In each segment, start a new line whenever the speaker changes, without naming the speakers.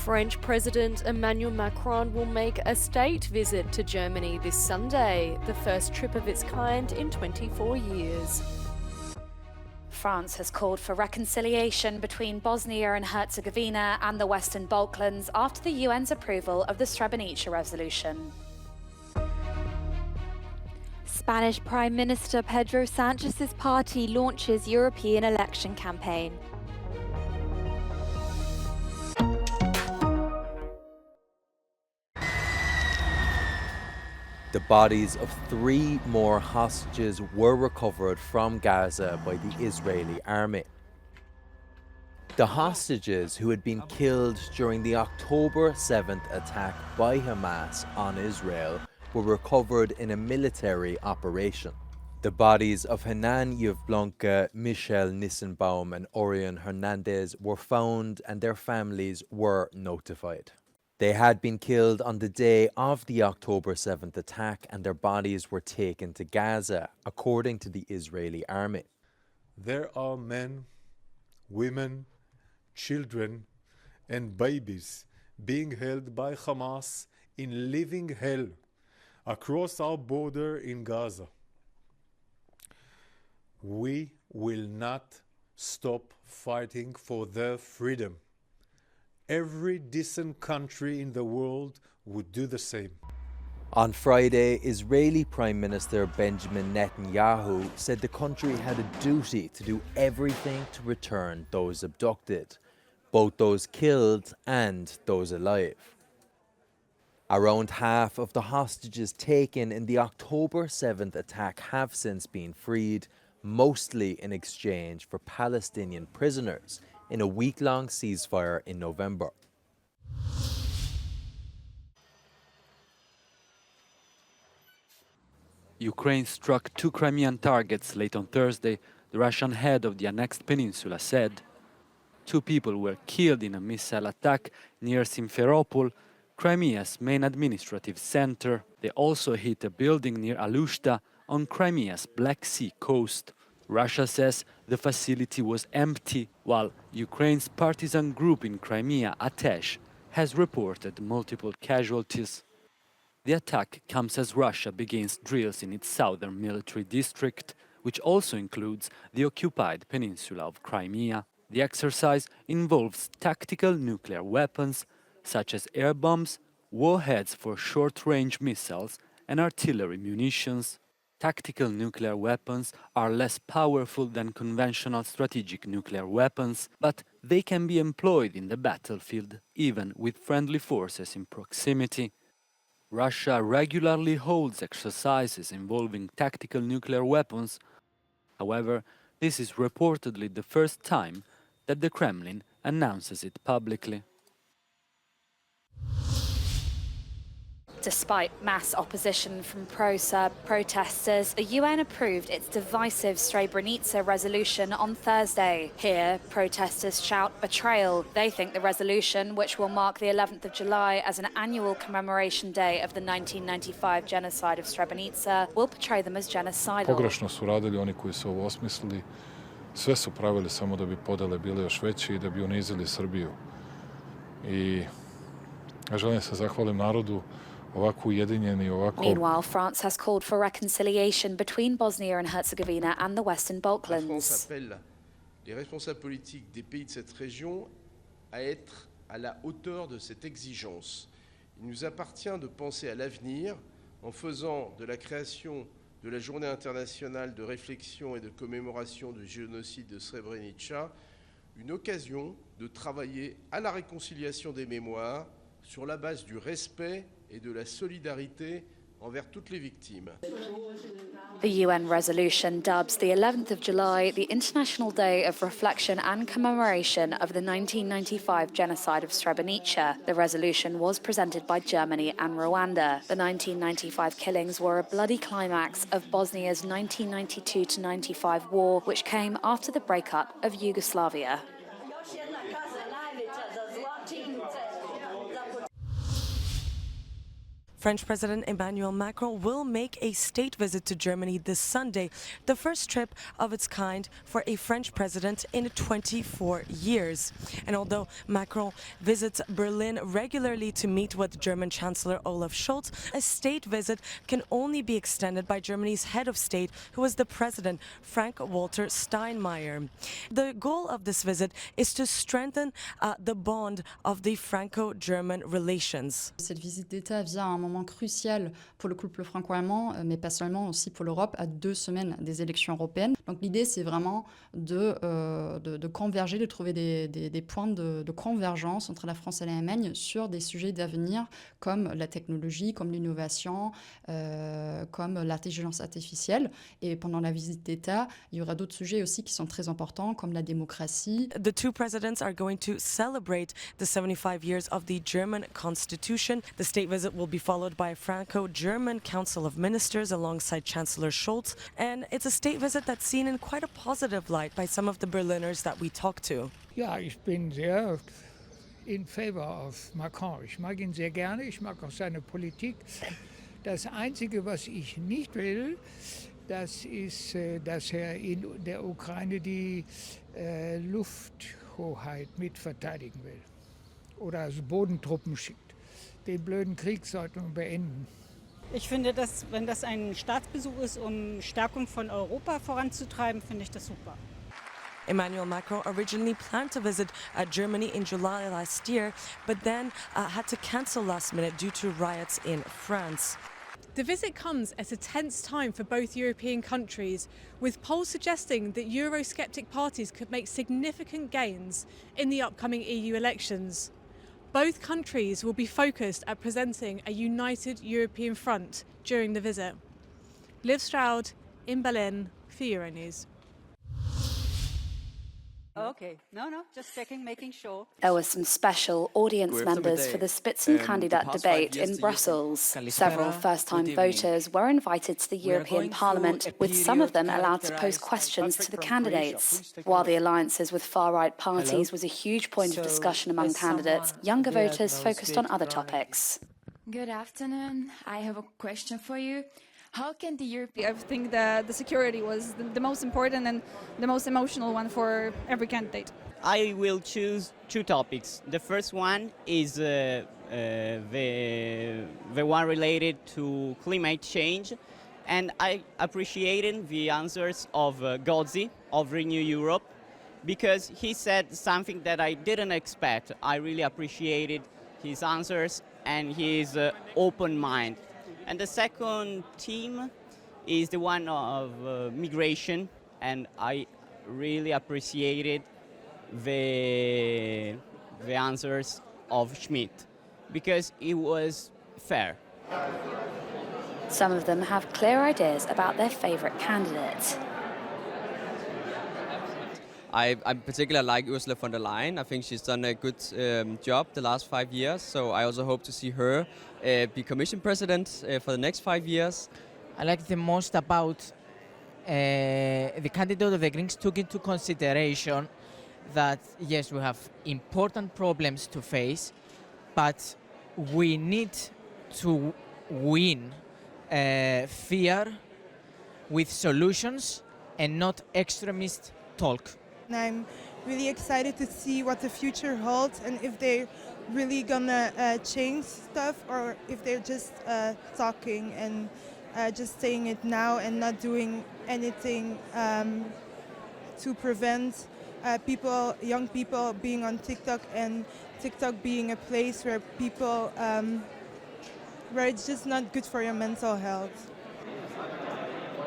French President Emmanuel Macron will make a state visit to Germany this Sunday, the first trip of its kind in 24 years.
France has called for reconciliation between Bosnia and Herzegovina and the Western Balkans after the UN's approval of the Srebrenica resolution.
Spanish Prime Minister Pedro Sanchez's party launches European election campaign.
The bodies of 3 more hostages were recovered from Gaza by the Israeli army. The hostages who had been killed during the October 7th attack by Hamas on Israel were recovered in a military operation. The bodies of Hanan Yevblanca, Michel Nissenbaum and Orion Hernandez were found and their families were notified. They had been killed on the day of the October 7th attack and their bodies were taken to Gaza, according to the Israeli army.
There are men, women, children and babies being held by Hamas in living hell across our border in Gaza. We will not stop fighting for their freedom. Every decent country in the world would do the same.
On Friday, Israeli Prime Minister Benjamin Netanyahu said the country had a duty to do everything to return those abducted, both those killed and those alive. Around half of the hostages taken in the October 7th attack have since been freed, mostly in exchange for Palestinian prisoners, in a week-long ceasefire in November.
Ukraine struck 2 Crimean targets late on Thursday, the Russian head of the annexed peninsula said. 2 people were killed in a missile attack near Simferopol, Crimea's main administrative center. They also hit a building near Alushta on Crimea's Black Sea coast. Russia says the facility was empty, while Ukraine's partisan group in Crimea, Atesh, has reported multiple casualties. The attack comes as Russia begins drills in its southern military district, which also includes the occupied peninsula of Crimea. The exercise involves tactical nuclear weapons, such as air bombs, warheads for short-range missiles, and artillery munitions. Tactical nuclear weapons are less powerful than conventional strategic nuclear weapons, but they can be employed in the battlefield, even with friendly forces in proximity. Russia regularly holds exercises involving tactical nuclear weapons. However, this is reportedly the first time that the Kremlin announces it publicly.
Despite mass opposition from pro-Serb protesters, the UN approved its divisive Srebrenica resolution on Thursday. Here, protesters shout betrayal. They think the resolution, which will mark the 11th of July as an annual commemoration day of the 1995 genocide of Srebrenica, will portray them as genocidal.
Pogrešno su radili oni koji su ovo osmislili. Sve su pravili samo da bi podele bile još veće i da bi unizili Srbiju. I želim se zahvalim narodu.
Meanwhile, France has called for reconciliation between Bosnia and Herzegovina and the Western Balkans.
La France appelle les responsables politiques des pays de cette région à être à la hauteur de cette exigence. Il nous appartient de penser à l'avenir en faisant de la création de la Journée internationale de réflexion et de commémoration du génocide de Srebrenica une occasion de travailler à la réconciliation des mémoires sur la base du respect et de la solidarité envers toutes les victimes.
The UN resolution dubs the 11th of July the International Day of Reflection and Commemoration of the 1995 genocide of Srebrenica. The resolution was presented by Germany and Rwanda. The 1995 killings were a bloody climax of Bosnia's 1992-95 war, which came after the breakup of Yugoslavia.
French President Emmanuel Macron will make a state visit to Germany this Sunday, the first trip of its kind for a French president in 24 years. And although Macron visits Berlin regularly to meet with German Chancellor Olaf Scholz, a state visit can only be extended by Germany's head of state, who is the president, Frank-Walter Steinmeier. The goal of this visit is to strengthen the bond of the Franco-German relations.
Cette visite d'État vient à un moment crucial pour le couple franco-allemand, mais pas seulement, aussi pour l'Europe, à 2 semaines des élections européennes. Donc l'idée, c'est vraiment de converger, de trouver des points de convergence entre la France et l'Allemagne sur des sujets d'avenir comme la technologie, comme l'innovation, comme l'intelligence artificielle. Et pendant la visite d'État, il y aura d'autres sujets aussi qui sont très importants, comme la démocratie.
The two presidents are going to celebrate the 75 years of the German Constitution. The state visit will be followed by a Franco-German Council of Ministers alongside Chancellor Scholz. And it's a state visit that's seen in quite a positive light by some of the Berliners that we talked to.
Ja, ich bin sehr in favor of Macron. Ich mag ihn sehr gerne, ich mag auch seine Politik. Das Einzige, was ich nicht will, das ist, dass er in der Ukraine die Lufthoheit mitverteidigen will. Oder also Bodentruppen schickt. Den blöden Krieg sollten wir beenden.
Ich finde, dass, wenn das ein Staatsbesuch ist, um Stärkung von Europa voranzutreiben, finde ich das super.
Emmanuel Macron originally planned to visit Germany in July last year, but then had to cancel last minute due to riots in France.
The visit comes at a tense time for both European countries, with polls suggesting that Eurosceptic parties could make significant gains in the upcoming EU elections. Both countries will be focused at presenting a united European front during the visit. Liv Stroud in Berlin for Euronews.
Okay, no, just checking, making sure.
There were some special audience members for the Spitzenkandidat debate in Brussels. Several first-time voters were invited to the European Parliament, with some of them allowed to pose questions to the candidates. While the alliances with far-right parties was a huge point of discussion among candidates, younger voters focused on other topics.
Good afternoon. I have a question for you. How can the European...
I think the security was the most important and the most emotional one for every candidate.
I will choose 2 topics. The first one is the one related to climate change, and I appreciated the answers of Gozzi of Renew Europe, because he said something that I didn't expect. I really appreciated his answers and his open mind. And the second theme is the one of migration, and I really appreciated the answers of Schmidt, because it was fair.
Some of them have clear ideas about their favourite candidate.
I particularly like Ursula von der Leyen. I think she's done a good job the last 5 years, so I also hope to see her be Commission President for the next 5 years.
I like the most about the candidate of the Greens took into consideration that, yes, we have important problems to face, but we need to win fear with solutions and not extremist talk.
And I'm really excited to see what the future holds and if they're really gonna change stuff, or if they're just talking and just saying it now and not doing anything to prevent young people being on TikTok, and TikTok being a place where people, where it's just not good for your mental health.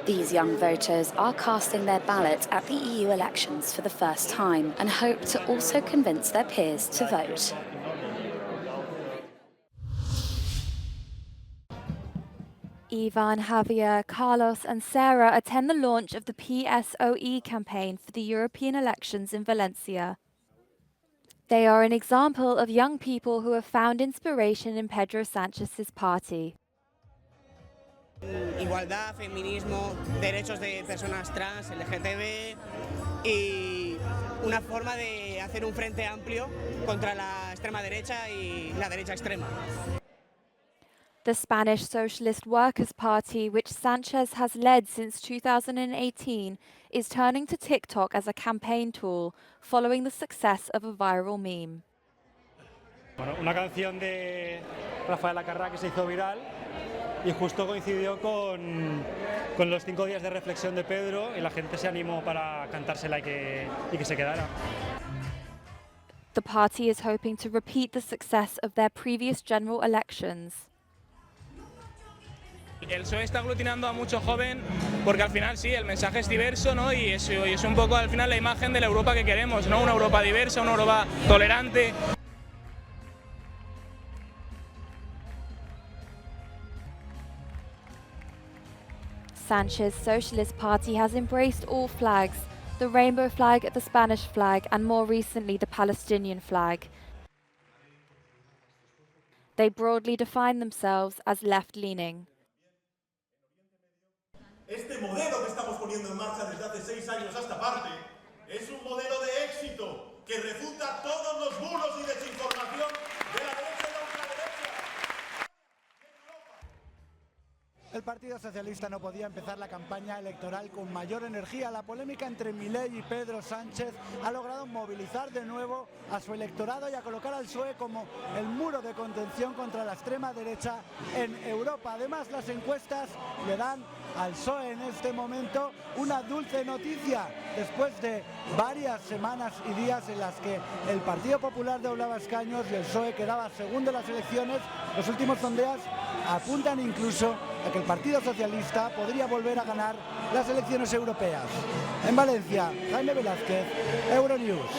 These young voters are casting their ballot at the EU elections for the first time and hope to also convince their peers to vote.
Ivan, Javier, Carlos and Sarah attend the launch of the PSOE campaign for the European elections in Valencia. They are an example of young people who have found inspiration in Pedro Sanchez's party.
Igualdad, feminismo, derechos de personas trans, LGTB y una forma de hacer un frente amplio contra la extrema derecha y la derecha extrema.
The Spanish Socialist Workers' Party, which Sanchez has led since 2018, is turning to TikTok as a campaign tool, following the success of a viral meme.
Bueno, una canción de Rafael Acarrá que se hizo viral y justo coincidió con los 5 días de reflexión de Pedro y la gente se animó para cantársela y que se quedara.
The party is hoping to repeat the success of their previous general elections.
El PSOE está aglutinando a mucho joven porque al final sí, el mensaje es diverso, ¿no? y es un poco al final la imagen de la Europa que queremos, ¿no? Una Europa diversa, una Europa tolerante.
Sanchez's Socialist Party has embraced all flags, the rainbow flag, the Spanish flag, and more recently the Palestinian flag. They broadly define themselves as left-leaning.
Este modelo que estamos poniendo en marcha desde hace 6 años a esta parte es un modelo de éxito que refuta todos los bulos y desinformación de la derecha y la ultraderecha.
El Partido Socialista no podía empezar la campaña electoral con mayor energía. La polémica entre Milei y Pedro Sánchez ha logrado movilizar de nuevo a su electorado y a colocar al PSOE como el muro de contención contra la extrema derecha en Europa. Además, las encuestas le dan al PSOE en este momento una dulce noticia. Después de varias semanas y días en las que el Partido Popular doblaba escaños y el PSOE quedaba segundo en las elecciones, los últimos sondeos apuntan incluso a que el Partido Socialista podría volver a ganar las elecciones europeas. En Valencia, Jaime Velázquez, Euronews.